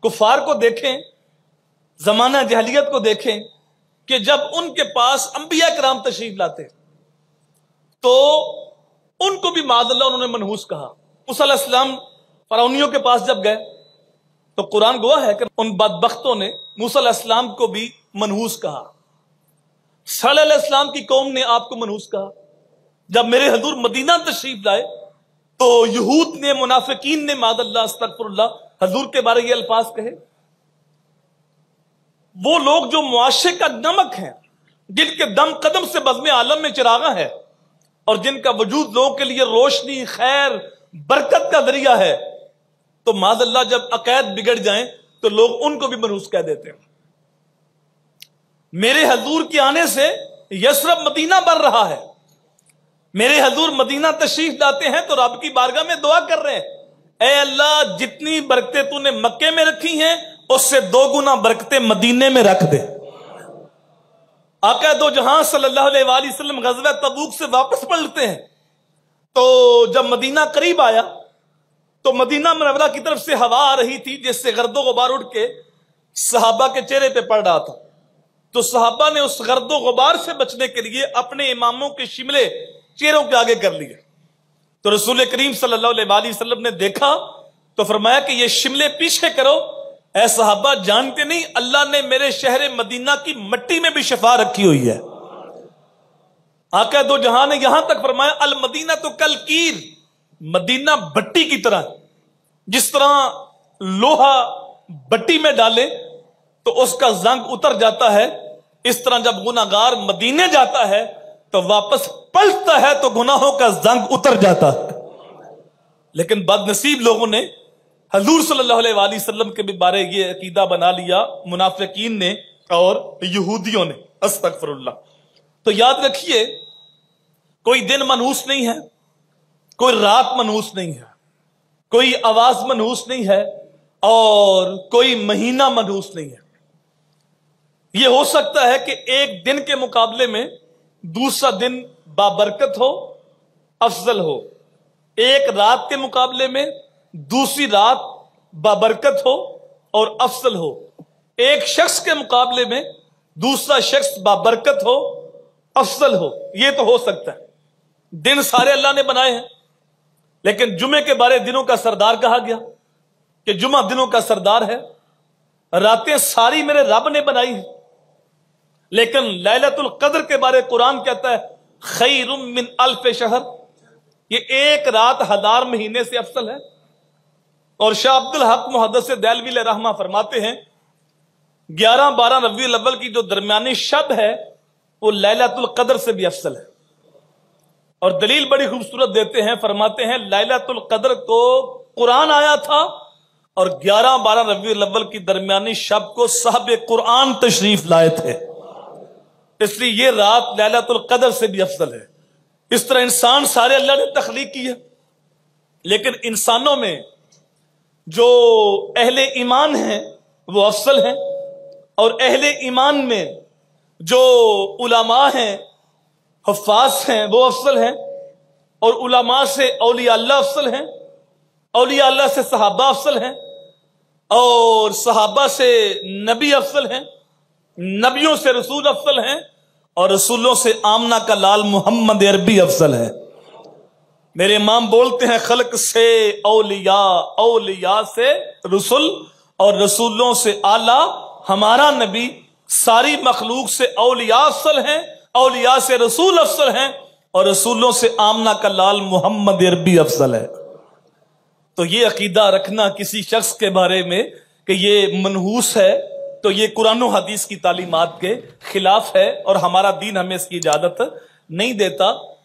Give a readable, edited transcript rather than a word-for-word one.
کفار کو دیکھیں، زمانہ جہلیت کو دیکھیں کہ جب ان کے پاس انبیاء کرام تشریف لاتے تو ان کو بھی معاذ اللہ انہوں نے منحوس کہا۔ موسیٰ علیہ السلام فرعونیوں کے پاس جب گئے تو قرآن گواہ ہے کہ ان بدبختوں نے موسیٰ علیہ السلام کو بھی منحوس کہا۔ صالح علیہ السلام کی قوم نے آپ کو منحوس کہا۔ جب میرے حضور مدینہ تشریف لائے تو یہود نے، منافقین نے معاذ اللہ استغفر اللہ حضور کے بارے یہ الفاظ کہے۔ وہ لوگ جو معاشرے کا نمک ہیں، جن کے دم قدم سے بزم عالم میں چراغاں ہے اور جن کا وجود لوگوں کے لیے روشنی، خیر، برکت کا ذریعہ ہے، تو معاذ اللہ جب عقائد بگڑ جائیں تو لوگ ان کو بھی منحوس کہہ دیتے ہیں۔ میرے حضور کے آنے سے یثرب مدینہ بن رہا ہے۔ میرے حضور مدینہ تشریف لاتے ہیں تو رب کی بارگاہ میں دعا کر رہے ہیں، اے اللہ جتنی برکتیں تو نے مکے میں رکھی ہیں اس سے 2 گنا برکتیں مدینے میں رکھ دے۔ آقا دو جہاں صلی اللہ علیہ وآلہ وسلم غزوہ تبوک سے واپس پلٹتے ہیں تو جب مدینہ قریب آیا تو مدینہ منورہ کی طرف سے ہوا آ رہی تھی جس سے گرد و غبار اٹھ کے صحابہ کے چہرے پہ پڑ رہا تھا، تو صحابہ نے اس گرد و غبار سے بچنے کے لیے اپنے اماموں کے شملے چہروں کے آگے کر لیے۔ تو رسول کریم صلی اللہ علیہ وآلہ وسلم نے دیکھا تو فرمایا کہ یہ شملے پیچھے کرو، اے صحابہ جانتے نہیں اللہ نے میرے شہر مدینہ کی مٹی میں بھی شفا رکھی ہوئی ہے۔ آقا دو جہاں نے یہاں تک فرمایا المدینہ تو کل کیر، مدینہ بٹی کی طرح، جس طرح لوہا بٹی میں ڈالے تو اس کا زنگ اتر جاتا ہے، اس طرح جب گناہگار مدینے جاتا ہے تو واپس پلٹتا ہے تو گناہوں کا زنگ اتر جاتا ہے۔ لیکن بد نصیب لوگوں نے حضور صلی اللہ علیہ وآلہ وسلم کے بھی بارے یہ عقیدہ بنا لیا، منافقین نے اور یہودیوں نے، استغفر اللہ۔ تو یاد رکھیے کوئی دن منحوس نہیں ہے، کوئی رات منحوس نہیں ہے، کوئی آواز منحوس نہیں ہے اور کوئی مہینہ منحوس نہیں ہے۔ یہ ہو سکتا ہے کہ ایک دن کے مقابلے میں دوسرا دن بابرکت ہو، افضل ہو، ایک رات کے مقابلے میں دوسری رات بابرکت ہو اور افضل ہو، ایک شخص کے مقابلے میں دوسرا شخص بابرکت ہو، افضل ہو، یہ تو ہو سکتا ہے۔ دن سارے اللہ نے بنائے ہیں، لیکن جمعے کے بارے دنوں کا سردار کہا گیا کہ جمعہ دنوں کا سردار ہے۔ راتیں ساری میرے رب نے بنائی ہیں، لیکن لیلۃ القدر کے بارے قرآن کہتا ہے خیر من الف شہر، یہ ایک رات 1000 مہینے سے افضل ہے۔ اور شاہ عبد الحق محدث دہلوی علیہ رحمہ فرماتے ہیں 11-12 ربیع الاول کی جو درمیانی شب ہے وہ لیلۃ القدر سے بھی افضل ہے۔ اور دلیل بڑی خوبصورت دیتے ہیں، فرماتے ہیں لیلۃ القدر کو قرآن آیا تھا اور 11-12 ربیع الاول کی درمیانی شب کو صاحب قرآن تشریف لائے تھے، اس لیے یہ رات لیلۃ القدر سے بھی افضل ہے۔ اس طرح انسان سارے اللہ نے تخلیق کی ہے، لیکن انسانوں میں جو اہل ایمان ہیں وہ افضل ہیں، اور اہل ایمان میں جو علماء ہیں، حفاظ ہیں، وہ افضل ہیں، اور علماء سے اولیاء اللہ افضل ہیں، اولیاء اللہ سے صحابہ افضل ہیں، اور صحابہ سے نبی افضل ہیں، نبیوں سے رسول افضل ہیں، اور رسولوں سے آمنہ کا لال محمد عربی افضل ہے۔ میرے امام بولتے ہیں خلق سے اولیاء، اولیاء سے رسول، اور رسولوں سے اعلیٰ ہمارا نبی، ساری مخلوق سے اولیاء افضل ہیں، اولیاء سے رسول افضل ہیں، اور رسولوں سے آمنہ کا لال محمد عربی افضل ہے۔ تو یہ عقیدہ رکھنا کسی شخص کے بارے میں کہ یہ منحوس ہے تو یہ قرآن و حدیث کی تعلیمات کے خلاف ہے، اور ہمارا دین ہمیں اس کی اجازت نہیں دیتا۔